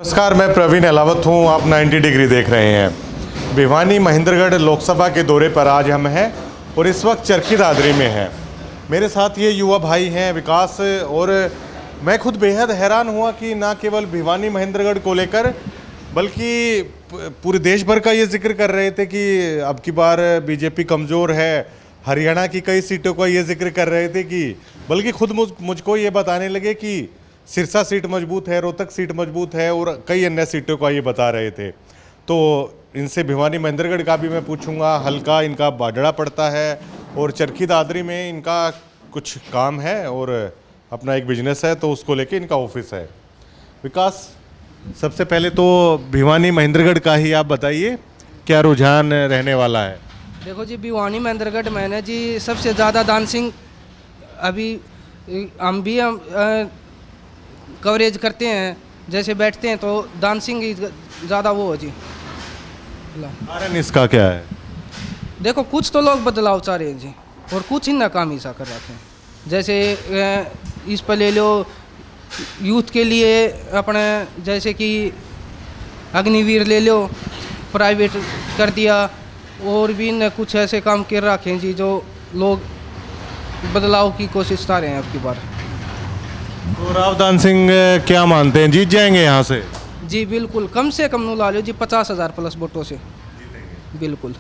नमस्कार, मैं प्रवीण अहलावत हूँ। आप 90 डिग्री देख रहे हैं। भिवानी महेंद्रगढ़ लोकसभा के दौरे पर आज हम हैं और इस वक्त चरखी दादरी में हैं। मेरे साथ ये युवा भाई हैं विकास, और मैं खुद बेहद हैरान हुआ कि ना केवल भिवानी महेंद्रगढ़ को लेकर बल्कि पूरे देश भर का ये जिक्र कर रहे थे कि अब की बार बीजेपी कमज़ोर है। हरियाणा की कई सीटों का ये जिक्र कर रहे थे कि बल्कि खुद मुझको ये बताने लगे कि सिरसा सीट मजबूत है, रोहतक सीट मजबूत है और कई अन्य सीटों का ये बता रहे थे। तो इनसे भिवानी महेंद्रगढ़ का भी मैं पूछूंगा। हल्का इनका बाडड़ा पड़ता है और चरखी दादरी में इनका कुछ काम है और अपना एक बिजनेस है, तो उसको लेके इनका ऑफिस है। विकास, सबसे पहले तो भिवानी महेंद्रगढ़ का ही आप बताइए, क्या रुझान रहने वाला है? देखो जी, भिवानी महेंद्रगढ़ मैंने जी सबसे ज़्यादा डांसिंग अभी हम भी कवरेज करते हैं। जैसे बैठते हैं तो डांसिंग ही ज़्यादा वो है जी। कारण इसका क्या है? देखो, कुछ तो लोग बदलाव चाह रहे हैं जी और कुछ ही नाकामी सा कर रखे हैं। जैसे इस पर ले लो, यूथ के लिए अपने जैसे कि अग्निवीर ले लो, प्राइवेट कर दिया, और भी न कुछ ऐसे काम कर रखे हैं जी जो लोग बदलाव की कोशिश कर रहे हैं अब की बार। तो रावदान सिंह क्या मानते हैं, जीत जाएंगे यहाँ से? जी बिल्कुल, कम से कम ला लो जी 50,000 प्लस वोटों से बिल्कुल।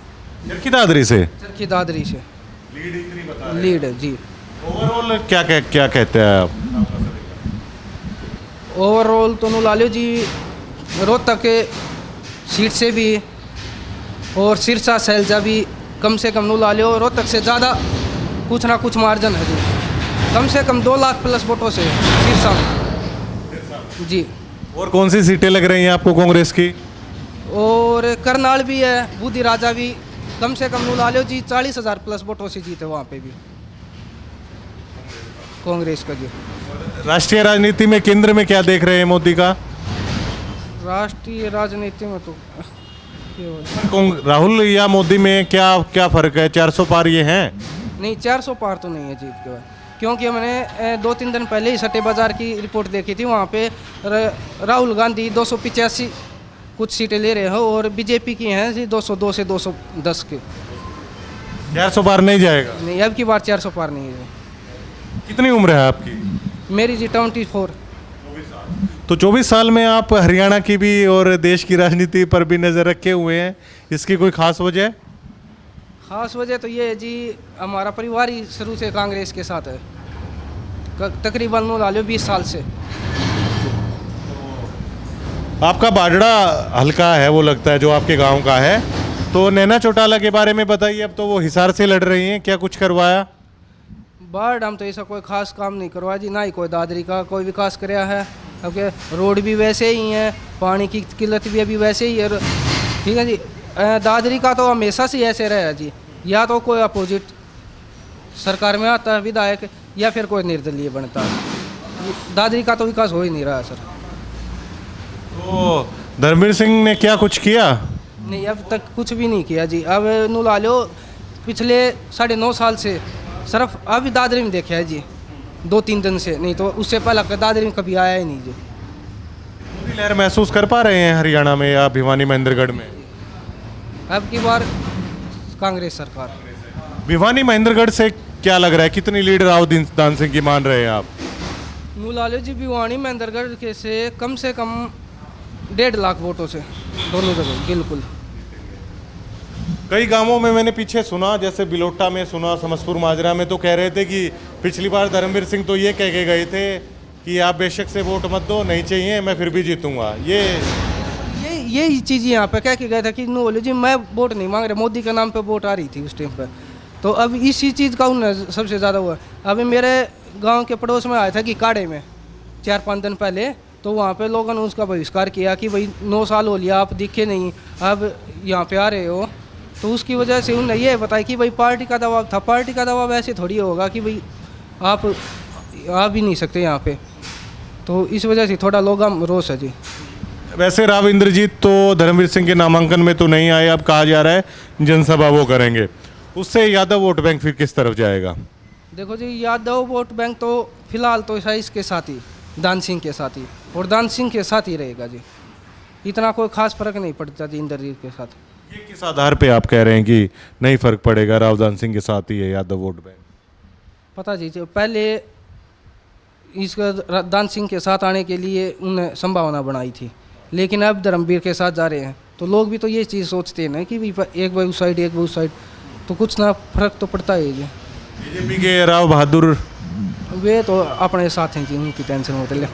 चरखी दादरी से? चरखी दादरी से लीड इतनी बता रहे हैं। लीड है जी। ओवरऑल क्या कहते हैं आप? ओवरऑल तो ला लो जी, रोहतक के सीट से भी और सिरसा सैलजा भी कम से कम ला लो, रोहतक से ज़्यादा कुछ ना कुछ मार्जिन है जी। कम से कम 2 लाख प्लस वोटों से सिरसा जी। और कौन सी सीटें लग रही हैं आपको कांग्रेस की? और करनाल भी है, बूदी राजा भी कम से कम ला लो जी 40,000 प्लस वोटों से जीते वहाँ पे भी कांग्रेस का जी। राष्ट्रीय राजनीति में केंद्र में क्या देख रहे हैं मोदी का? राष्ट्रीय राजनीति में तो राहुल या मोदी में क्या फर्क है? 400 पार ये हैं? नहीं, 400 पार तो नहीं है जीत के बाद, क्योंकि हमने 2-3 दिन पहले ही सट्टे बाज़ार की रिपोर्ट देखी थी। वहाँ पे राहुल गांधी 285 कुछ सीटें ले रहे हैं और बीजेपी की हैं जी 202 से 210 के। 400 पार नहीं जाएगा? नहीं, अब की बार 400 पार नहीं है। कितनी उम्र है आपकी? मेरी जी 24। तो 24 साल में आप हरियाणा की भी और देश की राजनीति पर भी नज़र रखे हुए हैं, इसकी कोई खास वजह? खास वजह तो ये है जी, हमारा परिवार ही शुरू से कांग्रेस के साथ है, तकरीबन ला लो 20 साल से। आपका बाडड़ा हल्का है वो लगता है, जो आपके गांव का है। तो नैना चौटाला के बारे में बताइए। अब तो वो हिसार से लड़ रही हैं, क्या कुछ करवाया? बाढ़ हम तो ऐसा कोई खास काम नहीं करवाया जी, ना ही कोई दादरी का कोई विकास कराया है। क्योंकि रोड भी वैसे ही हैं, पानी की किल्लत भी अभी वैसे ही है। ठीक है जी, दादरी का तो हमेशा से ऐसे रहा है जी, या तो कोई अपोजिट सरकार में आता है विधायक, या फिर कोई निर्दलीय बनता है। दादरी का तो विकास हो ही नहीं रहा है सर। तो धर्मवीर सिंह ने क्या कुछ किया? नहीं, अब तक कुछ भी नहीं किया जी। अब ला लो पिछले 9.5 साल से सिर्फ अभी दादरी में देखा है जी 2-3 दिन से, नहीं तो उससे पहले दादरी में कभी आया ही नहीं जी। मोदी लहर महसूस कर पा रहे हैं हरियाणा में या भिवानी महेंद्रगढ़ में? अब की बार कांग्रेस सरकार। भिवानी महेंद्रगढ़ से क्या लग रहा है, कितनी लीड रावदान सिंह की मान रहे हैं आप? ला लो जी, भिवानी महेंद्रगढ़ के से कम 1.5 लाख वोटों से दोनों जगह बिल्कुल। कई गांवों में मैंने पीछे सुना, जैसे बिलोटा में सुना, समसपुर माजरा में, तो कह रहे थे कि पिछली बार धर्मवीर सिंह तो ये कह के गए थे कि आप बेशक से वोट मत दो, नहीं चाहिए, मैं फिर भी जीतूंगा। ये चीज़ यहाँ पे कह के गए थे कि नो लो जी, मैं वोट नहीं मांग रहा, मोदी के नाम पे वोट आ रही थी उस टाइम पे। तो अब इसी चीज़ का उन्हें सबसे ज़्यादा हुआ। अभी मेरे गांव के पड़ोस में आया था कि काड़े में 4-5 दिन पहले, तो वहाँ पे लोगों ने उसका बहिष्कार किया कि भाई 9 साल हो लिया, आप दिखे नहीं, अब यहाँ पे आ रहे हो। तो उसकी वजह से उन्हें ये बताया कि भाई पार्टी का दबाव था। पार्टी का दबाव ऐसे थोड़ी होगा कि भाई आप आ भी नहीं सकते यहाँ पे, तो इस वजह से थोड़ा लोग रोष है जी। वैसे राव इंद्रजीत तो धर्मवीर सिंह के नामांकन में तो नहीं आए, अब कहा जा रहा है जनसभा वो करेंगे, उससे यादव वोट बैंक फिर किस तरफ जाएगा? देखो जी, यादव वोट बैंक तो फिलहाल तो इसके साथ ही दान सिंह के साथ ही, और दान सिंह के साथ ही रहेगा जी। इतना कोई खास फर्क नहीं पड़ता जी इंद्रजीत के साथ। ये किस आधार पे आप कह रहे हैं कि नहीं फर्क पड़ेगा, रावदान सिंह के साथ ही है यादव वोट बैंक? पता जी जो पहले इसका दान सिंह के साथ आने के लिए उन्हें संभावना बनाई थी, लेकिन अब धर्मवीर के साथ जा रहे हैं तो लोग भी तो ये चीज़ सोचते हैं ना कि भी एक भाई उस साइड एक भाई उस साइड, तो कुछ ना फर्क तो पड़ता है जी। बीजेपी के राव बहादुर वे तो अपने साथ हैं जी, उनकी टेंशन होते ले।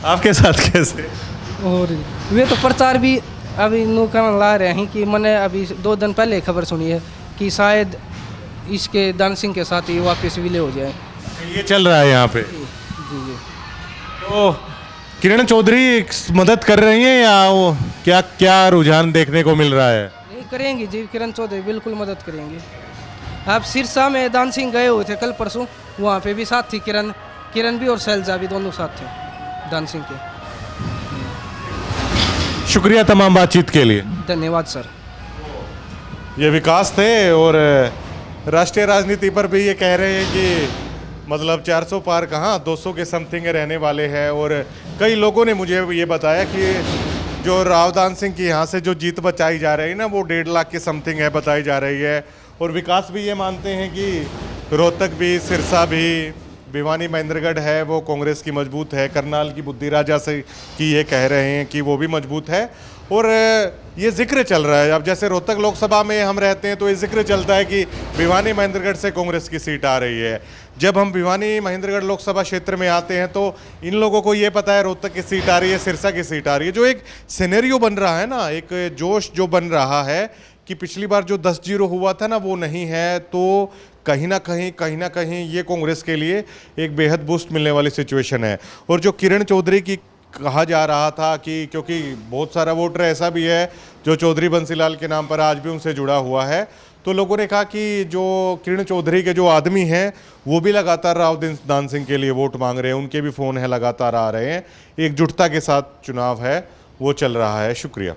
आपके साथ कैसे? और वे तो प्रचार भी अभी नुकसान ला रहे हैं कि मैंने अभी 2 दिन पहले खबर सुनी है कि शायद इसके दान सिंह के साथ ही वापस विलय हो जाए। ये चल रहा है यहाँ पे। जी जी। तो किरण चौधरी मदद कर रही हैं या वो क्या क्या रुझान देखने को मिल रहा है? नहीं करेंगी जी, किरण चौधरी बिल्कुल मदद करेंगे। आप सिरसा में दान सिंह गए हुए थे कल परसों, वहाँ पे भी साथ थी किरण भी और शैलजा भी, दोनों साथ थे दान सिंह के। शुक्रिया तमाम बातचीत के लिए। धन्यवाद सर। ये विकास थे और राष्ट्रीय राजनीति पर भी ये कह रहे हैं कि मतलब 400 पार कहाँ 200 के समथिंग रहने वाले हैं। और कई लोगों ने मुझे ये बताया कि जो रावदान सिंह की यहाँ से जो जीत बचाई जा रही है ना वो 1.5 लाख के समथिंग है बताई जा रही है। और विकास भी ये मानते हैं कि रोहतक भी, सिरसा भी, भिवानी महेंद्रगढ़ है वो कांग्रेस की मजबूत है। करनाल की बुद्धि राजा से की ये कह रहे हैं कि वो भी मजबूत है। और ये जिक्र चल रहा है, अब जैसे रोहतक लोकसभा में हम रहते हैं तो ये जिक्र चलता है कि भिवानी महेंद्रगढ़ से कांग्रेस की सीट आ रही है। जब हम भिवानी महेंद्रगढ़ लोकसभा क्षेत्र में आते हैं तो इन लोगों को ये पता है रोहतक की सीट आ रही है, सिरसा की सीट आ रही है। जो एक सिनेरियो बन रहा है ना, एक जोश जो बन रहा है कि पिछली बार जो 10-0 हुआ था ना वो नहीं है, तो कहीं ना कहीं ये कांग्रेस के लिए एक बेहद बूस्ट मिलने वाली सिचुएशन है। और जो किरण चौधरी की कहा जा रहा था कि क्योंकि बहुत सारा वोटर ऐसा भी है जो चौधरी बंसीलाल के नाम पर आज भी उनसे जुड़ा हुआ है, तो लोगों ने कहा कि जो किरण चौधरी के जो आदमी हैं वो भी लगातार रावदान सिंह के लिए वोट मांग रहे हैं, उनके भी फ़ोन है लगातार आ रहे हैं। एकजुटता के साथ चुनाव है वो चल रहा है। शुक्रिया।